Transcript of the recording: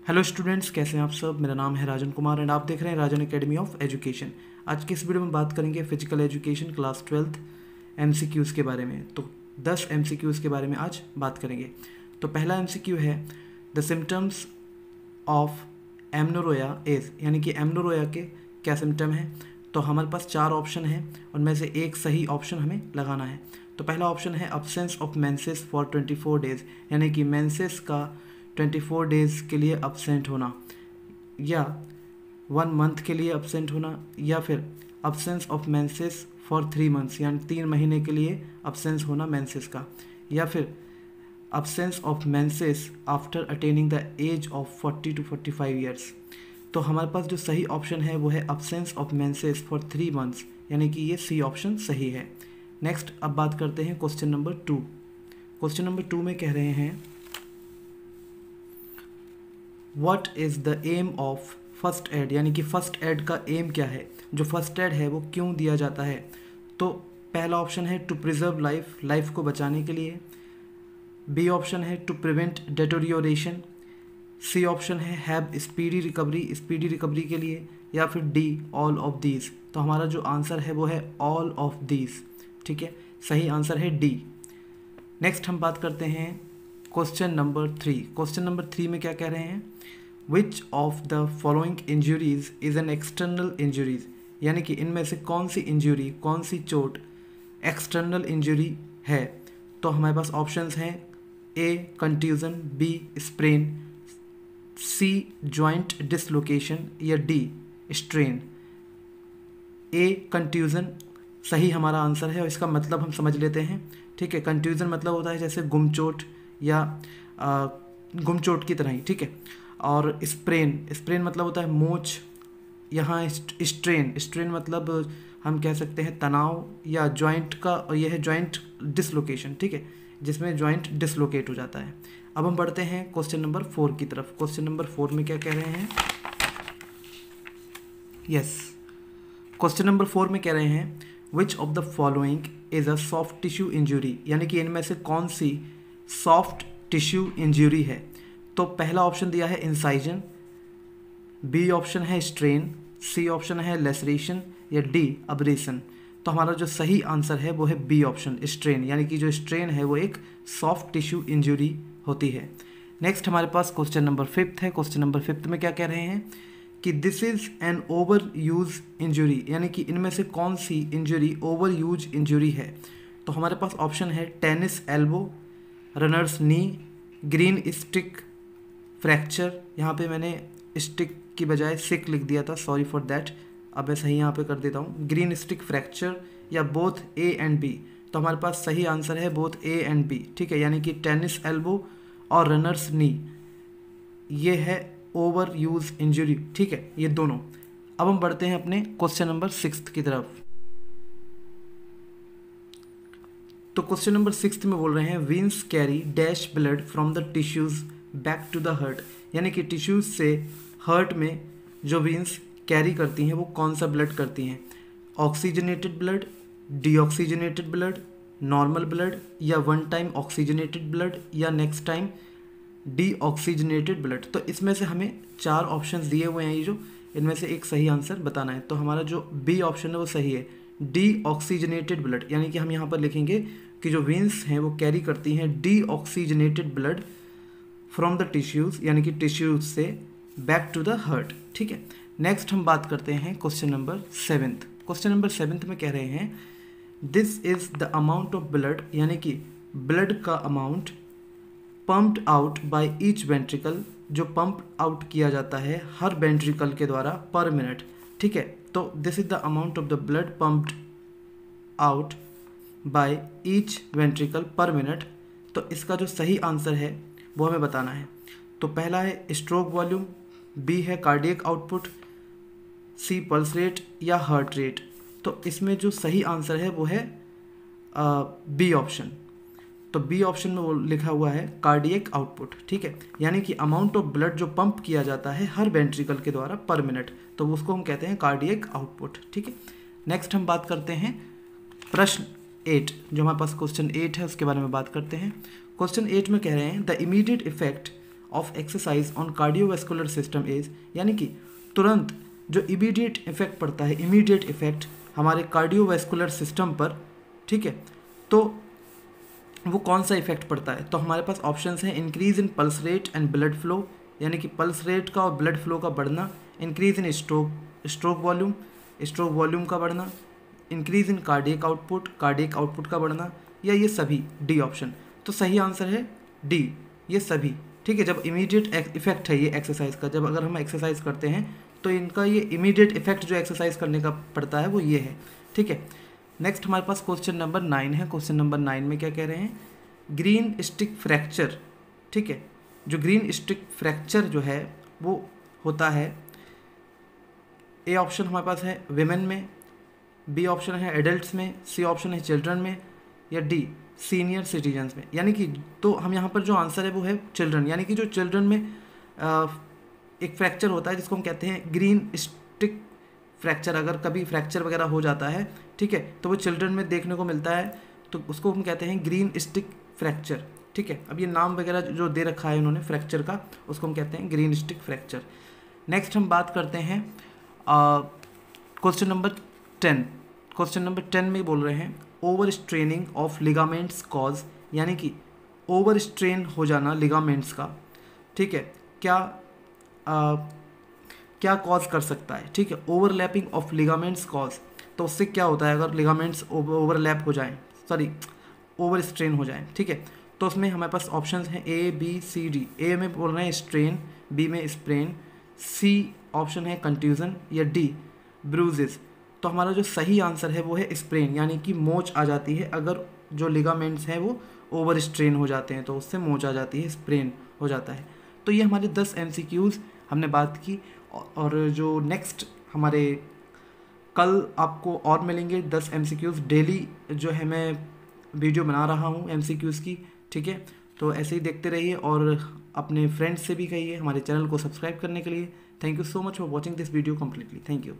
Hello students, कैसे हैं आप सब। मेरा नाम है राजन कुमार एंड आप देख रहे हैं राजन एकेडमी ऑफ एजुकेशन। आज की इस वीडियो में बात करेंगे physical education class 12th MCQs के बारे में। तो 10 एमसीक्यूज़ के बारे में आज बात करेंगे। तो पहला एमसीक्यू है द सिम्टम्स ऑफ एमनोरोया इज, यानी कि एमनोरोया के क्या सिम्टम है। तो हमारे पास 4 ऑप्शन हैं, उनमें से एक सही ऑप्शन हमें लगाना है। तो पहला ऑप्शन है absence of menses for 24 days, यानी कि मेंसेस का 24 डेज़ के लिए अब्सेंट होना, या 1 मंथ के लिए अब्सेंट होना, या फिर absence of menses for 3 months, यानी 3 महीने के लिए अब्सेंस होना मेंसेस का, या फिर absence of menses after attaining the age of 40 to 45 years. तो हमारे पास जो सही ऑप्शन है वो है absence of menses for 3 months, यानी कि ये सी ऑप्शन सही है। नेक्स्ट अब बात करते हैं क्वेश्चन नंबर 2। क्वेश्चन नंबर 2 में कह रहे हैं what is the aim of first aid, यानी कि फर्स्ट एड का एम क्या है, जो फर्स्ट एड है वो क्यों दिया जाता है। तो पहला ऑप्शन है टू प्रिजर्व लाइफ, लाइफ को बचाने के लिए। बी ऑप्शन है टू प्रिवेंट डेटोरियोरेशन। सी ऑप्शन है have speedy recovery, speedy recovery के लिए, या फिर डी ऑल ऑफ दीज। तो हमारा जो आंसर है वो है ऑल ऑफ दीज। ठीक है, सही आंसर है डी। नेक्स्ट हम बात करते हैं क्वेश्चन नंबर 3। क्वेश्चन नंबर 3 में क्या कह रहे हैं, which of the following injuries is an external injuries, यानी कि इनमें से कौन सी इंजरी, कौन सी चोट एक्सटर्नल इंजरी है। तो हमारे पास ऑप्शंस हैं ए कंट्यूजन, बी स्प्रेन, सी जॉइंट डिसलोकेशन, या डी स्ट्रेन। ए कंट्यूजन सही हमारा आंसर है और इसका मतलब हम समझ लेते हैं। ठीक है, कंट्यूजन मतलब होता है जैसे गुमचोट या गुमचोट की तरह ही। ठीक है, और स्प्रेन, स्प्रेन मतलब होता है मोच। यहाँ स्ट्रेन, स्ट्रेन मतलब हम कह सकते हैं तनाव या जॉइंट का, और यह है जॉइंट डिसलोकेशन। ठीक है, जिसमें जॉइंट डिसलोकेट हो जाता है। अब हम बढ़ते हैं क्वेश्चन नंबर 4 की तरफ। क्वेश्चन नंबर 4 में क्या कह रहे हैं, यस, क्वेश्चन नंबर 4 में कह रहे हैं which of the following is a soft tissue injury, यानी कि इनमें से कौन सी सॉफ्ट टिश्यू इंजरी है। तो पहला ऑप्शन दिया है इंसाइजन, बी ऑप्शन है स्ट्रेन, सी ऑप्शन है लेसरेशन, या डी अब्रेशन। तो हमारा जो सही आंसर है वो है बी ऑप्शन स्ट्रेन, यानी कि जो स्ट्रेन है वो एक सॉफ्ट टिश्यू इंजरी होती है। नेक्स्ट हमारे पास क्वेश्चन नंबर 5 है। क्वेश्चन नंबर 5 में क्या कह रहे हैं कि this is an over use injury, यानी कि इनमें से कौन सी इंजरी ओवर यूज इंजरी है। तो हमारे पास ऑप्शन है टेनिस एल्बो, रनर्स नी, ग्रीन स्टिक फ्रैक्चर। यहाँ पे मैंने स्टिक की बजाय सिक लिख दिया था, सॉरी फॉर दैट। अब मैं सही यहाँ पे कर देता हूँ, ग्रीन स्टिक फ्रैक्चर, या बोथ ए एंड बी। तो हमारे पास सही आंसर है बोथ ए एंड बी। ठीक है, यानी कि टेनिस एल्बो और रनर्स नी ये है ओवर यूज इंजरी। ठीक है, ये दोनों। अब हम बढ़ते हैं अपने क्वेश्चन नंबर 6 की तरफ। तो क्वेश्चन नंबर 6 में बोल रहे हैं veins carry dash blood from the tissues back to the heart, यानी कि टिश्यूज से हार्ट में जो वीन्स कैरी करती हैं वो कौन सा ब्लड करती हैं। Oxygenated blood, deoxygenated blood, normal blood, या वन टाइम ऑक्सीजनेटेड ब्लड, या नेक्स्ट टाइम डीऑक्सीजनेटेड ब्लड। तो इसमें से हमें 4 ऑप्शंस दिए हुए हैं, ये जो इनमें से एक सही आंसर बताना है। तो हमारा जो बी ऑप्शन है वो सही है, डीऑक्सीजनेटेड ब्लड, यानी कि हम यहाँ पर लिखेंगे कि जो वेन्स हैं वो कैरी करती हैं deoxygenated blood from the tissues, यानी कि टिश्यूज से बैक टू द हार्ट। ठीक है, नेक्स्ट हम बात करते हैं क्वेश्चन नंबर 7। क्वेश्चन नंबर 7 में कह रहे हैं this is the amount of blood, यानी कि ब्लड का amount pumped out by each ventricle, जो पंप आउट किया जाता है हर वेंट्रिकल के द्वारा पर मिनट। ठीक है, तो this is the amount of the blood pumped out by each ventricle पर मिनट। तो इसका जो सही आंसर है वो हमें बताना है। तो पहला है स्ट्रोक वॉल्यूम, बी है कार्डियक आउटपुट, सी पल्स रेट, या हार्ट रेट। तो इसमें जो सही आंसर है वो है बी ऑप्शन। तो बी ऑप्शन में वो लिखा हुआ है कार्डियक आउटपुट। ठीक है, यानी कि अमाउंट ऑफ ब्लड जो पंप किया जाता है हर वेंट्रिकल के द्वारा पर मिनट, तो उसको हम कहते हैं कार्डियक आउटपुट। ठीक है, नेक्स्ट हम बात करते हैं प्रश्न 8, जो हमारे पास क्वेश्चन 8 है उसके बारे में बात करते हैं। क्वेश्चन 8 में कह रहे हैं the immediate effect of exercise on cardiovascular system is, यानी कि तुरंत जो इमीडिएट इफेक्ट पड़ता है, इमीडिएट इफेक्ट हमारे कार्डियोवैस्कुलर सिस्टम पर, ठीक है, तो वो कौन सा इफेक्ट पड़ता है? तो हमारे पास ऑप्शंस हैं increase in pulse rate and blood flow, यानी कि पल्स रेट का और ब्लड फ्लो का बढ़ना, इंक्रीज इन स्ट्रोक वॉल्यूम का बढ़ना, इंक्रीज इन कार्डियक आउटपुट का बढ़ना, या ये सभी, डी ऑप्शन। तो सही आंसर है डी, ये सभी, ठीक है। जब इमीडिएट इफेक्ट है ये एक्सरसाइज का, जब अगर हम एक्सरसाइज करते हैं तो इनका ये इमीडिएट इफेक्ट जो एक्सरसाइज करने का पड़ता है वो ये है, ठीक है। नेक्स्ट हमारे पास क्वेश्चन नंबर 9 है। क्वेश्चन नंबर 9 में क्या कह रहे हैं? ग्रीन स्टिक फ्रैक्चर, ठीक है, जो ग्रीन स्टिक फ्रैक्चर जो है वो होता है, ए ऑप्शन हमारे पास है विमेन में, बी ऑप्शन है एडल्ट्स में, सी ऑप्शन है चिल्ड्रन में, या डी सीनियर सिटीजन्स में। यानी कि तो हम यहाँ पर जो आंसर है वो है चिल्ड्रन, यानी कि जो चिल्ड्रन में एक फ्रैक्चर होता है जिसको हम कहते हैं ग्रीन स्टिक फ्रैक्चर। अगर कभी फ्रैक्चर वगैरह हो जाता है, ठीक है, तो वो चिल्ड्रन में देखने को मिलता है, तो उसको हम कहते हैं ग्रीन स्टिक फ्रैक्चर, ठीक है। अब ये नाम वगैरह जो दे रखा है उन्होंने फ्रैक्चर का, उसको हम कहते हैं ग्रीन स्टिक फ्रैक्चर। नेक्स्ट हम बात करते हैं क्वेश्चन नंबर 10। क्वेश्चन नंबर 10 में बोल रहे हैं over straining of ligaments cause, यानी कि ओवर स्ट्रेन हो जाना लिगामेंट्स का, ठीक है, क्या कॉज कर सकता है, ठीक है। ओवरलैपिंग ऑफ लिगामेंट्स कॉज, तो उससे क्या होता है अगर लिगामेंट्स ओवरलैप हो जाएं, ओवर स्ट्रेन हो जाएं, ठीक है। तो उसमें हमारे पास ऑप्शंस हैं ए बी सी डी। ए में बोल रहे हैं स्ट्रेन, बी में स्प्रेन, सी ऑप्शन है कंट्यूजन, या डी ब्रूजेस। तो हमारा जो सही आंसर है वो है स्प्रेन, यानी कि मोच आ जाती है अगर जो लिगामेंट्स हैं वो ओवर स्ट्रेन हो जाते हैं, तो उससे मोच आ जाती है, स्प्रेन हो जाता है। तो ये हमारे 10 MCQs हमने बात की, और जो नेक्स्ट हमारे कल आपको और मिलेंगे 10 MCQs डेली, जो है मैं वीडियो बना रहा हूँ MCQs की, ठीक है। तो ऐसे ही देखते रहिए और अपने फ्रेंड्स से भी कहिए हमारे चैनल को सब्सक्राइब करने के लिए। Thank you so much for watching this video completely. Thank you.